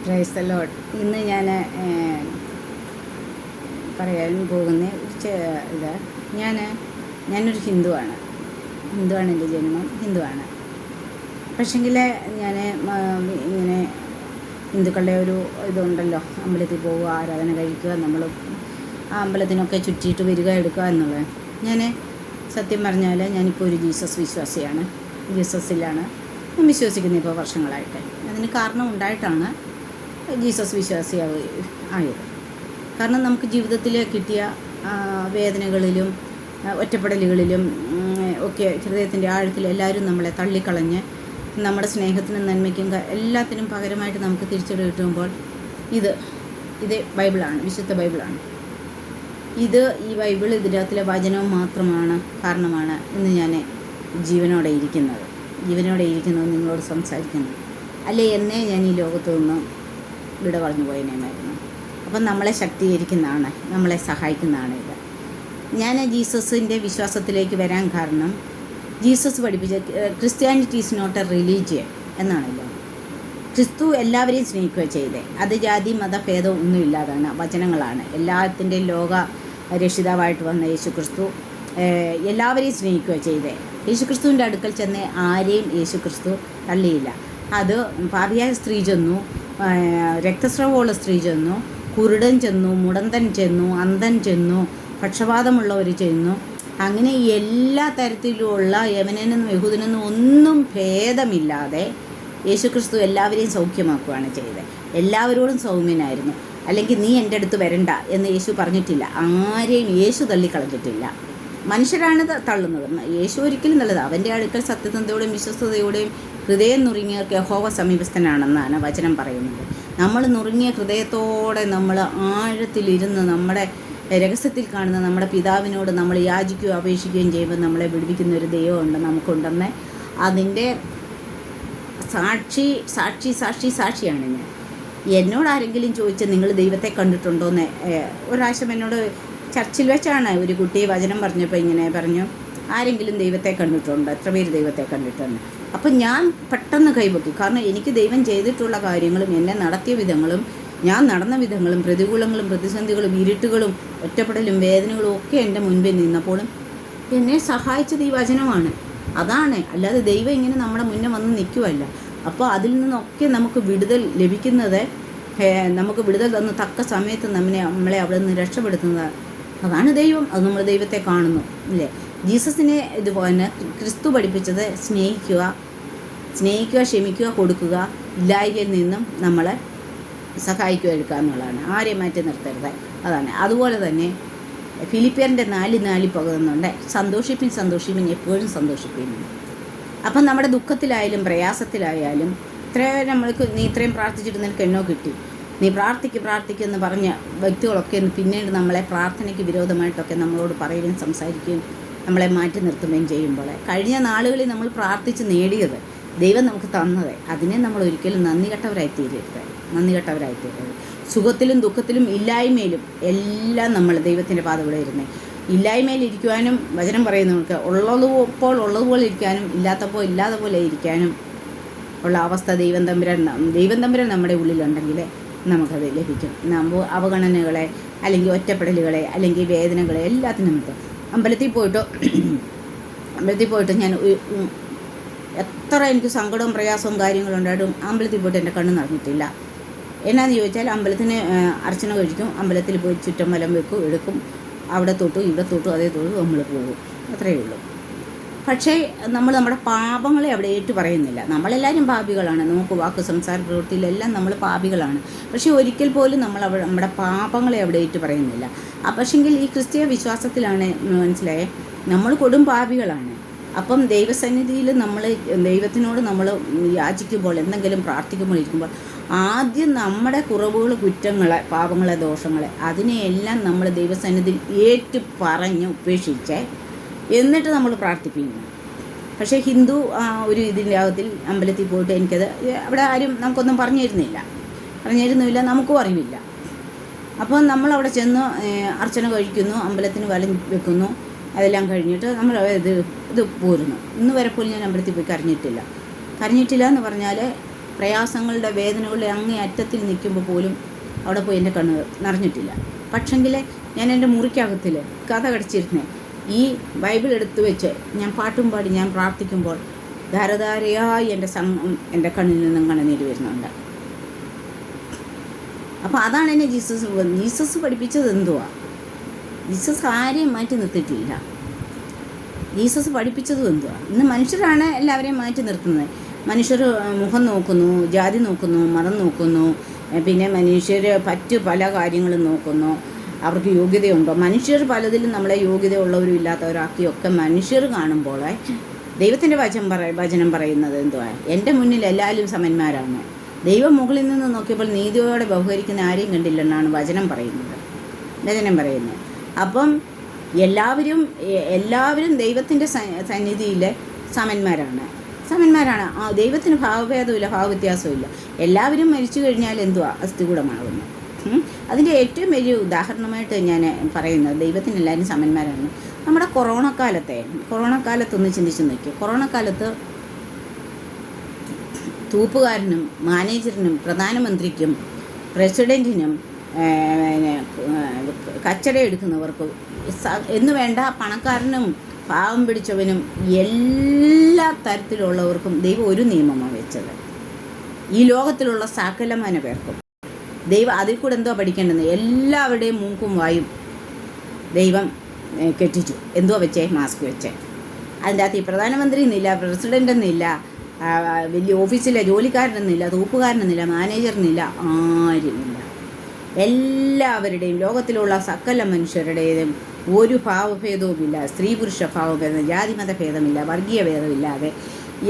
Praise the Lord. ഇന്ന് ഞാൻ പറയാൻ പോകുന്ന ഇത് ഞാനൊരു ഹിന്ദുവാണ്. എൻ്റെ ജന്മം ഹിന്ദുവാണ്. പക്ഷെങ്കിൽ ഞാൻ ഇങ്ങനെ ഹിന്ദുക്കളുടെ ഒരു ഇതുണ്ടല്ലോ, അമ്പലത്തിൽ പോവുക, ആരാധന കഴിക്കുക, നമ്മൾ ആ അമ്പലത്തിനൊക്കെ ചുറ്റിയിട്ട് വരിക, എടുക്കുക എന്നുള്ളത്. ഞാൻ സത്യം പറഞ്ഞാൽ ഞാനിപ്പോൾ ഒരു ജീസസ് വിശ്വാസിയാണ്. ജീസസിലാണ് ഞാൻ വിശ്വസിക്കുന്നത് ഇപ്പോൾ വർഷങ്ങളായിട്ട്. അതിന് കാരണം ഉണ്ടായിട്ടാണ് ജീസസ് വിശ്വാസി ആയത്. കാരണം നമുക്ക് ജീവിതത്തിൽ കിട്ടിയ വേദനകളിലും ഒറ്റപ്പെടലുകളിലും ഒക്കെ ഹൃദയത്തിൻ്റെ ആഴത്തിൽ എല്ലാവരും നമ്മളെ തള്ളിക്കളഞ്ഞ് നമ്മുടെ സ്നേഹത്തിനും നന്മയ്ക്കും എല്ലാത്തിനും പകരമായിട്ട് നമുക്ക് തിരിച്ചടി കിട്ടുമ്പോൾ ഇത് ബൈബിളാണ്, വിശുദ്ധ ബൈബിളാണ്. ഈ ബൈബിൾ ഇതിനകത്തിലെ വചനവും മാത്രമാണ് കാരണമാണ് ഇന്ന് ഞാൻ ജീവനോടെ ഇരിക്കുന്നത് നിങ്ങളോട് സംസാരിക്കുന്നത്. അല്ലേ എന്നേ ഞാൻ ഈ ലോകത്തു നിന്നും വിട പറഞ്ഞു പോയനേമായിരുന്നു. അപ്പം നമ്മളെ ശക്തീകരിക്കുന്നതാണ്, നമ്മളെ സഹായിക്കുന്നതാണ് ഇത്. ഞാൻ ജീസസിൻ്റെ വിശ്വാസത്തിലേക്ക് വരാൻ കാരണം ജീസസ് പഠിപ്പിച്ച Christianity is not a religion എന്നാണല്ലോ. ക്രിസ്തു എല്ലാവരെയും സ്നേഹിക്കുക ചെയ്തേ. അത് ജാതി മതഭേദം ഒന്നും ഇല്ലാതാണ്, വചനങ്ങളാണ്. എല്ലാത്തിൻ്റെയും ലോക രക്ഷിതാവായിട്ട് വന്ന യേശു ക്രിസ്തു എല്ലാവരെയും സ്നേഹിക്കുക ചെയ്തേ. യേശു ക്രിസ്തുവിൻ്റെ അടുക്കൽ ചെന്ന് ആരെയും യേശു ക്രിസ്തു തള്ളിയില്ല. അത് പാപിയായ സ്ത്രീ ചെന്നു, രക്തസ്രവമുള്ള സ്ത്രീ ചെന്നു, കുരുടൻ ചെന്നു, മുടന്തൻ ചെന്നു, അന്ധൻ ചെന്നു, പക്ഷപാതമുള്ളവർ ചെന്നു. അങ്ങനെ എല്ലാ തരത്തിലുള്ള യവനനും യഹൂദനെന്നും ഒന്നും ഭേദമില്ലാതെ യേശുക്രിസ്തു എല്ലാവരെയും സൗഖ്യമാക്കുകയാണ് ചെയ്തത്. എല്ലാവരോടും സൗമ്യനായിരുന്നു. അല്ലെങ്കിൽ നീ എൻ്റെ അടുത്ത് വരണ്ട എന്ന് യേശു പറഞ്ഞിട്ടില്ല. ആരെയും യേശു തള്ളിക്കളഞ്ഞിട്ടില്ല. മനുഷ്യരാണ് തള്ളുന്നത്. യേശു ഒരിക്കലും നല്ലത്. അവൻ്റെ അടുക്കൽ സത്യസന്ധതയോടെയും വിശ്വസ്തയോടെയും ഹൃദയം നുറുങ്ങിയവർക്ക് യഹോവ സമീപസ്ഥനാണെന്നാണ് വചനം പറയുന്നത്. നമ്മൾ നുറുങ്ങിയ ഹൃദയത്തോടെ നമ്മൾ ആഴത്തിലിരുന്ന് നമ്മുടെ രഹസ്യത്തിൽ കാണുന്ന നമ്മുടെ പിതാവിനോട് നമ്മൾ യാചിക്കുകയോ അപേക്ഷിക്കുകയും ചെയ്യുമ്പോൾ നമ്മളെ വിടുവിക്കുന്ന ഒരു ദൈവമുണ്ട്, നമുക്കുണ്ടെന്ന്. അതിൻ്റെ സാക്ഷിയാണ് ഞാൻ. എന്നോട് ആരെങ്കിലും ചോദിച്ചാൽ നിങ്ങൾ ദൈവത്തെ കണ്ടിട്ടുണ്ടോയെന്ന് ഒരാവശ്യം എന്നോട് ചർച്ചിൽ വെച്ചാണ് ഒരു കുട്ടി വചനം പറഞ്ഞപ്പോൾ ഇങ്ങനെ പറഞ്ഞു, ആരെങ്കിലും ദൈവത്തെ കണ്ടിട്ടുണ്ടോ, എത്ര പേര് ദൈവത്തെ കണ്ടിട്ടുണ്ട്? അപ്പം ഞാൻ പെട്ടെന്ന് കൈപൊക്കി. കാരണം എനിക്ക് ദൈവം ചെയ്തിട്ടുള്ള കാര്യങ്ങളും എന്നെ നടത്തിയ വിധങ്ങളും ഞാൻ നടന്ന വിധങ്ങളും പ്രതികൂലങ്ങളും പ്രതിസന്ധികളും ഇരുട്ടുകളും ഒറ്റപ്പെടലും വേദനകളും ഒക്കെ എൻ്റെ മുൻപിൽ നിന്നപ്പോഴും എന്നെ സഹായിച്ചത് ഈ വചനമാണ്. അതാണ്, അല്ലാതെ ദൈവം ഇങ്ങനെ നമ്മുടെ മുന്നേ വന്ന് നിൽക്കുമല്ല. അപ്പോൾ അതിൽ നിന്നൊക്കെ നമുക്ക് വിടുതൽ ലഭിക്കുന്നത്, നമുക്ക് വിടുതൽ തന്ന് തക്ക സമയത്ത് നമ്മളെ അവിടെ നിന്ന് രക്ഷപ്പെടുത്തുന്നത് അതാണ് ദൈവം. അത് നമ്മൾ ദൈവത്തെ കാണുന്നു അല്ലേ. ജീസസിനെ ഇതുപോലെ ക്രിസ്തു പഠിപ്പിച്ചത് സ്നേഹിക്കുക, ക്ഷമിക്കുക, കൊടുക്കുക, ഇല്ലായ്മയിൽ നിന്നും നമ്മളെ സഹായിക്കുക, എടുക്കുക എന്നുള്ളതാണ്. ആരെയും മാറ്റി നിർത്തരുത്, അതാണ്. അതുപോലെ തന്നെ ഫിലിപ്പിയറിൻ്റെ 4:4 പകരുന്നുണ്ട്, സന്തോഷിപ്പിൻ എപ്പോഴും സന്തോഷിപ്പിൻ. അപ്പം നമ്മുടെ ദുഃഖത്തിലായാലും പ്രയാസത്തിലായാലും നീ ഇത്രയും പ്രാർത്ഥിച്ചിട്ട് നിനക്ക് എന്നോ കിട്ടി, നീ പ്രാർത്ഥിക്കുമെന്ന് പറഞ്ഞ വ്യക്തികളൊക്കെ പിന്നീട് നമ്മളെ പ്രാർത്ഥനയ്ക്ക് വിരോധമായിട്ടൊക്കെ നമ്മളോട് പറയുകയും സംസാരിക്കുകയും നമ്മളെ മാറ്റി നിർത്തുകയും ചെയ്യുമ്പോൾ കഴിഞ്ഞ നാളുകളിൽ നമ്മൾ പ്രാർത്ഥിച്ച് നേടിയത് ദൈവം നമുക്ക് തന്നത്, അതിനെ നമ്മൾ ഒരിക്കലും നന്ദി കെട്ടവരായിത്തീരരുത്. സുഖത്തിലും ദുഃഖത്തിലും ഇല്ലായ്മയിലും എല്ലാം നമ്മൾ ദൈവത്തിൻ്റെ പാതവിടെ ഇരുന്നത്. ഇല്ലായ്മയിൽ ഇരിക്കുവാനും വചനം പറയുന്നു, നമുക്ക് ഉള്ളതുപോലെ ഉള്ളതുപോലെ ഇരിക്കാനും ഇല്ലാത്തപ്പോൾ ഇല്ലാത്ത പോലെ ഇരിക്കാനും ഉള്ള അവസ്ഥ ദൈവം തമ്പുരാൻ നമ്മുടെ ഉള്ളിലുണ്ടെങ്കിൽ നമുക്കത് ലഭിക്കും. അവഗണനകളെ അല്ലെങ്കിൽ ഒറ്റപ്പെടലുകളെ അല്ലെങ്കിൽ വേദനകളെ എല്ലാത്തിനും നമുക്ക് അമ്പലത്തിൽ പോയിട്ട് ഞാൻ എത്ര എനിക്ക് സങ്കടവും പ്രയാസവും കാര്യങ്ങളുണ്ടായിട്ടും അമ്പലത്തിൽ പോയിട്ട് എൻ്റെ കണ്ണ് നിറഞ്ഞിട്ടില്ല. എന്നാന്ന് ചോദിച്ചാൽ അമ്പലത്തിന് അർച്ചന കഴിക്കും, അമ്പലത്തിൽ പോയി ചുറ്റമ്പലം വെക്കും, എടുക്കും, അവിടെ തൊട്ടു ഇവിടെ തൊട്ടു അതേ തൊട്ടു നമ്മൾ പോകും, അത്രയേ ഉള്ളൂ. പക്ഷേ നമ്മൾ നമ്മുടെ പാപങ്ങളെ അവിടെ ഏറ്റു പറയുന്നില്ല. നമ്മളെല്ലാവരും പാപികളാണ്, നമുക്ക് വാക്ക് സംസാര പ്രവൃത്തിയിലെല്ലാം നമ്മൾ പാപികളാണ്. പക്ഷേ ഒരിക്കൽ പോലും നമ്മുടെ പാപങ്ങളെ അവിടെ ഏറ്റു പറയുന്നില്ല. പക്ഷെങ്കിൽ ഈ ക്രിസ്തീയ വിശ്വാസത്തിലാണ് മനസ്സിലായേ, നമ്മൾ കൊടും പാപികളാണ്. അപ്പം ദൈവസന്നിധിയിൽ ദൈവത്തിനോട് നമ്മൾ യാചിക്കുമ്പോൾ, എന്തെങ്കിലും പ്രാർത്ഥിക്കുമ്പോൾ ഇരിക്കുമ്പോൾ ആദ്യം നമ്മുടെ കുറവുകൾ, കുറ്റങ്ങളെ, പാപങ്ങളെ, ദോഷങ്ങളെ അതിനെയെല്ലാം നമ്മൾ ദൈവസന്നിധിയിൽ ഏറ്റു പറഞ്ഞ് ഉപേക്ഷിച്ച് എന്നിട്ട് നമ്മൾ പ്രാർത്ഥിപ്പിക്കുന്നു. പക്ഷേ ഹിന്ദു ഒരു ഇതിൻ്റെ അമ്പലത്തിൽ പോയിട്ട് എനിക്കത് അവിടെ ആരും നമുക്കൊന്നും പറഞ്ഞിരുന്നില്ല, നമുക്കും അറിവില്ല. അപ്പോൾ നമ്മളവിടെ ചെന്ന് അർച്ചന കഴിക്കുന്നു, അമ്പലത്തിന് വലം വെക്കുന്നു, അതെല്ലാം കഴിഞ്ഞിട്ട് നമ്മൾ ഇത് പോരുന്നു. ഇന്ന് വരെ പോലും ഞാൻ അമ്പലത്തിൽ പോയി കരഞ്ഞിട്ടില്ല എന്ന് പറഞ്ഞാൽ പ്രയാസങ്ങളുടെ വേദനകളുടെ അങ്ങേ അറ്റത്തിൽ നിൽക്കുമ്പോൾ പോലും അവിടെ പോയി എൻ്റെ കണ്ണ് നിറഞ്ഞിട്ടില്ല. പക്ഷെങ്കിൽ ഞാൻ എൻ്റെ മുറിക്കകത്തിൽ കഥ കടിച്ചിരുന്നേ ഈ ബൈബിൾ എടുത്തു വെച്ച് ഞാൻ പാട്ടും പാടി ഞാൻ പ്രാർത്ഥിക്കുമ്പോൾ ധാരധാരയായി എൻ്റെ കണ്ണിൽ നിന്നും കണ്ണുനീര് വരുന്നുണ്ട്. അപ്പോൾ അതാണ് എന്നെ ജീസസ് പഠിപ്പിച്ചത്. എന്തുവാ? ജീസസ് ആരെയും മാറ്റി നിർത്തിയിട്ടില്ല. ജീസസ് പഠിപ്പിച്ചതും എന്തുവാ? ഇന്ന് മനുഷ്യരാണ് എല്ലാവരെയും മാറ്റി നിർത്തുന്നത്. മനുഷ്യർ മുഖം നോക്കുന്നു, ജാതി നോക്കുന്നു, മതം നോക്കുന്നു, പിന്നെ മനുഷ്യർ പല കാര്യങ്ങളും നോക്കുന്നു. അവർക്ക് യോഗ്യതയുണ്ടോ? മനുഷ്യർ പലതിലും നമ്മളെ യോഗ്യതയുള്ളവരും ഇല്ലാത്തവരാക്കിയൊക്കെ മനുഷ്യർ കാണുമ്പോൾ ദൈവത്തിൻ്റെ വചനം പറയുന്നത് എന്തുവാ? എൻ്റെ മുന്നിൽ എല്ലാവരും സമന്മാരാണ്. ദൈവം മുകളിൽ നിന്ന് നോക്കിയപ്പോൾ നീതിയോടെ ബഹുകരിക്കുന്ന ആരെയും കണ്ടില്ലെന്നാണ് വചനം പറയുന്നത്. അപ്പം എല്ലാവരും ദൈവത്തിൻ്റെ സന്നിധിയിൽ സമന്മാരാണ്. ദൈവത്തിന് ഭാവഭേദമില്ല, ഭാവവ്യത്യാസമില്ല. എല്ലാവരും മരിച്ചു കഴിഞ്ഞാൽ എന്തുവാ? അസ്ഥികൂടമാകുന്നു. അതിൻ്റെ ഏറ്റവും വലിയ ഉദാഹരണമായിട്ട് ഞാൻ പറയുന്നത് ദൈവത്തിന് എല്ലാവരും സമന്മാരാണ്. നമ്മുടെ കൊറോണ കാലത്തൊന്ന് ചിന്തിച്ച് നോക്കി. കൊറോണ കാലത്ത് തൂപ്പുകാരനും മാനേജറിനും പ്രധാനമന്ത്രിക്കും പ്രസിഡൻറ്റിനും കച്ചട എടുക്കുന്നവർക്കും എന്ന് വേണ്ട പണക്കാരനും പാവം പിടിച്ചവനും എല്ലാ തരത്തിലുള്ളവർക്കും ദൈവം ഒരു നിയമമാണ് വെച്ചത്. ഈ ലോകത്തിലുള്ള സകലമാന പേർക്കും ദൈവം അതിൽ കൂടെ എന്തോ പഠിക്കേണ്ടത്? എല്ലാവരുടെയും മൂക്കും വായും ദൈവം കെട്ടിച്ചു. എന്തോ വെച്ചേ? മാസ്ക് വെച്ചേ. അതിൻ്റെ അകത്ത് ഈ പ്രധാനമന്ത്രി എന്നില്ല, പ്രസിഡൻ്റ് എന്നില്ല, വലിയ ഓഫീസിലെ ജോലിക്കാരനെന്നില്ല, തൂപ്പുകാരനെന്നില്ല, മാനേജറിനില്ല, ആരുമില്ല. എല്ലാവരുടെയും ലോകത്തിലുള്ള സകല മനുഷ്യരുടെയും ഒരു ഭാവഭേദവുമില്ല, സ്ത്രീ പുരുഷ ഭാവഭേദം, ജാതിമത ഭേദമില്ല, വർഗീയ ഭേദമില്ലാതെ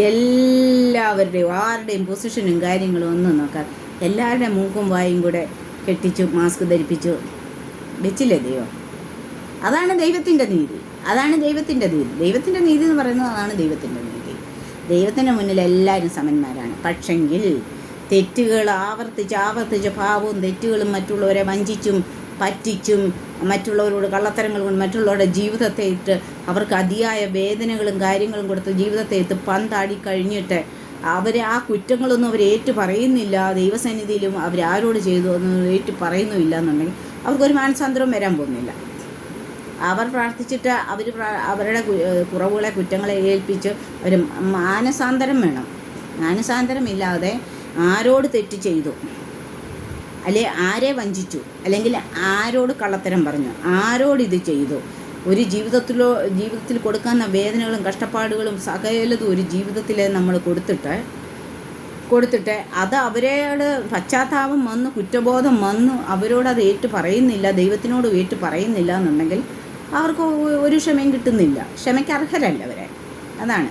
എല്ലാവരുടെയും ആരുടെയും പൊസിഷനും കാര്യങ്ങളും ഒന്നും നോക്കാൻ എല്ലാവരുടെയും മൂക്കും വായും കൂടെ കെട്ടിച്ചു മാസ്ക് ധരിപ്പിച്ചു വെച്ചില്ലേ ദൈവം? അതാണ് ദൈവത്തിൻ്റെ നീതി. ദൈവത്തിൻ്റെ നീതി എന്ന് പറയുന്നത് അതാണ് ദൈവത്തിൻ്റെ നീതി. ദൈവത്തിൻ്റെ മുന്നിൽ എല്ലാവരും സമന്മാരാണ്. പക്ഷെങ്കിൽ തെറ്റുകൾ ആവർത്തിച്ച് പാവവും തെറ്റുകളും മറ്റുള്ളവരെ വഞ്ചിച്ചും പറ്റിച്ചും മറ്റുള്ളവരോട് കള്ളത്തരങ്ങൾ കൊണ്ട് മറ്റുള്ളവരുടെ ജീവിതത്തെ ഇട്ട് അവർക്ക് അതിയായ വേദനകളും കാര്യങ്ങളും കൊടുത്ത് ജീവിതത്തെ ഇട്ട് പന്താടി കഴിഞ്ഞിട്ട് അവരെ ആ കുറ്റങ്ങളൊന്നും അവർ ഏറ്റു പറയുന്നില്ല. ദൈവസന്നിധിയിലും അവരാരോട് ചെയ്തു ഒന്നും ഏറ്റു പറയുന്നുമില്ല എന്നുണ്ടെങ്കിൽ അവർക്കൊരു മാനസാന്തരവും വരാൻ പോകുന്നില്ല. അവർ പ്രാർത്ഥിച്ചിട്ട് അവരുടെ കുറവുകളെ കുറ്റങ്ങളെ ഏൽപ്പിച്ച് അവർ മാനസാന്തരം വേണം. മാനസാന്തരമില്ലാതെ ആരോട് തെറ്റ് ചെയ്തു, അല്ലെ ആരെ വഞ്ചിച്ചു, അല്ലെങ്കിൽ ആരോട് കള്ളത്തരം പറഞ്ഞു, ആരോടിത് ചെയ്തു, ഒരു ജീവിതത്തിൽ കൊടുക്കുന്ന വേദനകളും കഷ്ടപ്പാടുകളും സകലതും ഒരു ജീവിതത്തിൽ നമ്മൾ കൊടുത്തിട്ട് അത് അവരോട് പശ്ചാത്താപം വന്നു, കുറ്റബോധം വന്നു, അവരോടത് ഏറ്റു പറയുന്നില്ല, ദൈവത്തിനോട് ഏറ്റു പറയുന്നില്ല എന്നുണ്ടെങ്കിൽ അവർക്ക് ഒരു ക്ഷമയും കിട്ടുന്നില്ല. ക്ഷമയ്ക്ക് അർഹരല്ല അവരെ. അതാണ്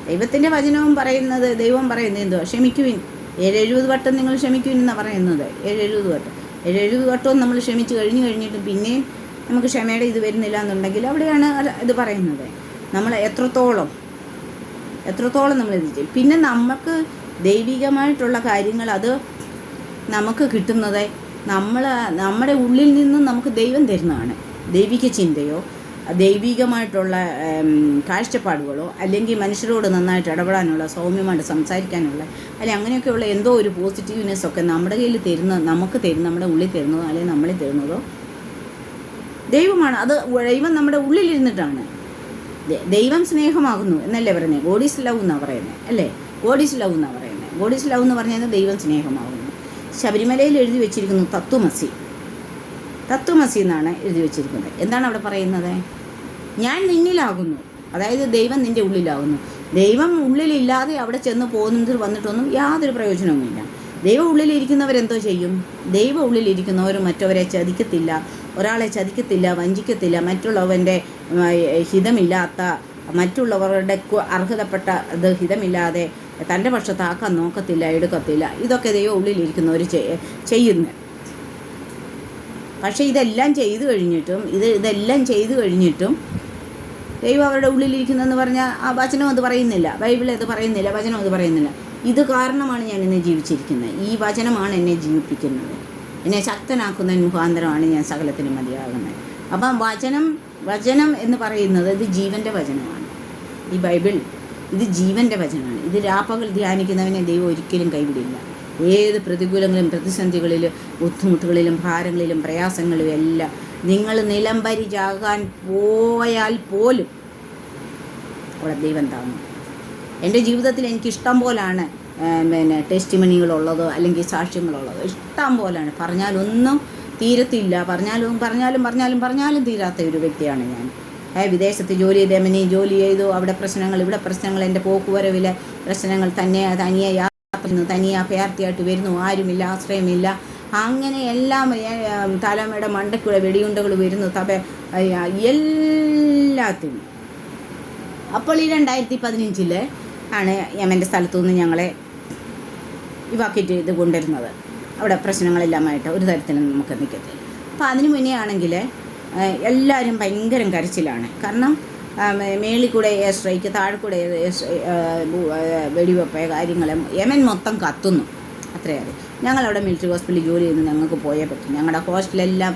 ദൈവത്തിൻ്റെ വചനവും പറയുന്നത്. ദൈവം പറയുന്നത് എന്തുവാ? ക്ഷമിക്കുവിൻ, 70 വട്ടം നിങ്ങൾ ക്ഷമിക്കുവിൻ എന്നാണ് പറയുന്നത്. 70 വട്ടവും നമ്മൾ ക്ഷമിച്ച് കഴിഞ്ഞിട്ടും പിന്നെയും നമുക്ക് ക്ഷമയുടെ ഇത് വരുന്നില്ല എന്നുണ്ടെങ്കിൽ അവിടെയാണ് ഇത് പറയുന്നത്. നമ്മൾ എത്രത്തോളം നമ്മൾ ഇത് ചെയ്യും. പിന്നെ നമുക്ക് ദൈവികമായിട്ടുള്ള കാര്യങ്ങൾ അത് നമുക്ക് കിട്ടുന്നത് നമ്മുടെ ഉള്ളിൽ നിന്നും നമുക്ക് ദൈവം തരുന്നതാണ്. ദൈവിക ചിന്തയോ ദൈവികമായിട്ടുള്ള കാഴ്ചപ്പാടുകളോ അല്ലെങ്കിൽ മനുഷ്യരോട് നന്നായിട്ട് ഇടപെടാനുള്ള, സൗമ്യമായിട്ട് സംസാരിക്കാനുള്ള, അല്ലെങ്കിൽ അങ്ങനെയൊക്കെയുള്ള എന്തോ ഒരു പോസിറ്റീവ്നെസ്സൊക്കെ നമ്മുടെ കയ്യിൽ നമുക്ക് നമ്മുടെ ഉള്ളിൽ തരുന്നതോ അല്ലെങ്കിൽ നമ്മളിൽ തരുന്നതോ ദൈവമാണ്. അത് ദൈവം നമ്മുടെ ഉള്ളിലിരുന്നിട്ടാണ്. ദൈവം സ്നേഹമാകുന്നു എന്നല്ലേ പറയുന്നത്? ഗോഡ് ഈസ് ലവ് എന്നാണ് പറയുന്നത്, അല്ലേ? ഗോഡ് ഈസ് ലവ് എന്നാണ് പറയുന്നത്. ഗോഡ് ഈസ് ലവ് എന്ന് പറഞ്ഞാൽ ദൈവം സ്നേഹമാകുന്നു. ശബരിമലയിൽ എഴുതി വെച്ചിരിക്കുന്നു തത്വമസി എന്നാണ് എഴുതി വെച്ചിരിക്കുന്നത്. എന്താണ് അവിടെ പറയുന്നത്? ഞാൻ നിന്നിലാകുന്നു, അതായത് ദൈവം നിൻ്റെ ഉള്ളിലാകുന്നു. ദൈവം ഉള്ളിലില്ലാതെ അവിടെ ചെന്ന് പോകുന്നതിൽ വന്നിട്ടൊന്നും യാതൊരു പ്രയോജനവുമില്ല. ദൈവം ഉള്ളിലിരിക്കുന്നവരെന്തോ ചെയ്യും? ദൈവം ഉള്ളിലിരിക്കുന്നവർ മറ്റവരെ ചതിക്കത്തില്ല, ഒരാളെ ചതിക്കത്തില്ല, വഞ്ചിക്കത്തില്ല, മറ്റുള്ളവൻ്റെ ഹിതമില്ലാത്ത, മറ്റുള്ളവരുടെ അർഹതപ്പെട്ട ഇത് ഹിതമില്ലാതെ തൻ്റെ പക്ഷത്താക്കാൻ നോക്കത്തില്ല, എടുക്കത്തില്ല. ഇതൊക്കെ ദൈവം ഉള്ളിലിരിക്കുന്നവർ ചെയ്യുന്നു. പക്ഷേ ഇതെല്ലാം ചെയ്തു കഴിഞ്ഞിട്ടും ദൈവം അവരുടെ ഉള്ളിലിരിക്കുന്നതെന്ന് പറഞ്ഞാൽ ആ വചനം അത് പറയുന്നില്ല, ബൈബിൾ അത് പറയുന്നില്ല, വചനം അത് പറയുന്നില്ല. ഇത് കാരണമാണ് ഞാൻ ഇന്ന് ജീവിച്ചിരിക്കുന്നത്. ഈ വചനമാണ് എന്നെ ജീവിപ്പിക്കുന്നത്, എന്നെ ശക്തനാക്കുന്ന മുഖാന്തരമാണ് ഞാൻ സകലത്തിനും മതിയാകുന്നത്. അപ്പം വചനം എന്ന് പറയുന്നത് ഇത് ജീവൻ്റെ വചനമാണ്. ഈ ബൈബിൾ ഇത് ജീവൻ്റെ വചനമാണ്. ഇത് രാപ്പകൽ ധ്യാനിക്കുന്നവനെ ദൈവം ഒരിക്കലും കൈവിടില്ല. ഏത് പ്രതികൂലങ്ങളിലും പ്രതിസന്ധികളിലും ബുദ്ധിമുട്ടുകളിലും ഭാരങ്ങളിലും പ്രയാസങ്ങളിലും എല്ലാം നിങ്ങൾ നിലംപരിചാകാൻ പോയാൽ പോലും അവിടെ ദൈവം താങ്ങും. എൻ്റെ ജീവിതത്തിൽ എനിക്കിഷ്ടം പോലാണ് ടെസ്റ്റിമണികളുള്ളത്, അല്ലെങ്കിൽ സാക്ഷ്യങ്ങളുള്ളത്, ഇഷ്ടം പോലാണ്. പറഞ്ഞാലൊന്നും തീരത്തില്ല. പറഞ്ഞാലും തീരാത്ത ഒരു വ്യക്തിയാണ് ഞാൻ. വിദേശത്ത് ജോലി ചെയ്ത് ജോലി ചെയ്തു, അവിടെ പ്രശ്നങ്ങൾ, ഇവിടെ പ്രശ്നങ്ങൾ, എൻ്റെ പോക്കുവരവിലെ പ്രശ്നങ്ങൾ, തനിയെ യാത്ര ചെയ്യുന്നു, തനിയെ അഭയാർത്ഥിയായിട്ട് വരുന്നു, ആരുമില്ല, ആശ്രയമില്ല, അങ്ങനെ എല്ലാം തലമുറയുടെ മണ്ടയ്ക്കുള്ള വെടിയുണ്ടകൾ വരുന്നു, എല്ലാത്തിനും. അപ്പോൾ ഈ 2015 ആണ് യമൻ്റെ സ്ഥലത്തു നിന്ന് ഞങ്ങളെ ഇവാക്യുവേറ്റ് ചെയ്ത് കൊണ്ടുവരുന്നത്. അവിടെ പ്രശ്നങ്ങളെല്ലാമായിട്ട് ഒരു തരത്തിലും നമുക്ക് നിൽക്കത്തില്ല. അപ്പോൾ അതിന് മുന്നേ ആണെങ്കിൽ എല്ലാവരും ഭയങ്കര കരച്ചിലാണ്. കാരണം മേളിൽ കൂടെ എയർ സ്ട്രൈക്ക്, താഴെ കൂടെ വെടിവെപ്പ് കാര്യങ്ങൾ, യമൻ മൊത്തം കത്തുന്നു. അത്രയാണ്. ഞങ്ങളവിടെ മിലിറ്ററി ഹോസ്പിറ്റലിൽ ജോലി ചെയ്യുന്നു, ഞങ്ങൾക്ക് പോയേ പറ്റും. ഞങ്ങളുടെ ഹോസ്റ്റലെല്ലാം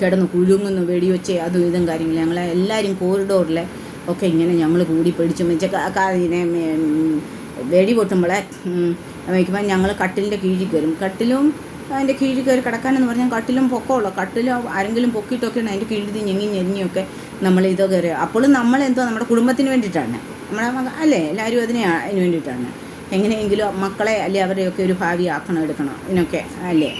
കിടന്ന് കുലുങ്ങുന്നു, വെടിവെച്ച് അതും ഇതും കാര്യങ്ങൾ. ഞങ്ങളെ എല്ലാവരും കോറിഡോറിൽ ഒക്കെ ഇങ്ങനെ ഞങ്ങൾ കൂടി പിടിച്ചു ഇതിനെ വെടി പൊട്ടുമ്പോളെ വയ്ക്കുമ്പോൾ ഞങ്ങൾ കട്ടിലിൻ്റെ കീഴിൽ കയറും. കട്ടിലും അതിൻ്റെ കീഴിൽ കയറി കിടക്കാനെന്ന് പറഞ്ഞാൽ കട്ടിലും പൊക്കമുള്ളൂ. കട്ടിലും ആരെങ്കിലും പൊക്കിയിട്ടൊക്കെയാണ് അതിൻ്റെ കീഴിൽ ഞെങ്ങിയൊക്കെ നമ്മൾ ഇതോ കയറി. അപ്പോഴും നമ്മളെന്തോ നമ്മുടെ കുടുംബത്തിന് വേണ്ടിയിട്ടാണ്, നമ്മളെ അല്ലേ, എല്ലാവരും അതിന് വേണ്ടിയിട്ടാണ്. എങ്ങനെയെങ്കിലും മക്കളെ അല്ലെ അവരെയൊക്കെ ഒരു ഭാവി ആക്കണം, എടുക്കണം, ഇതിനൊക്കെ അല്ലേ.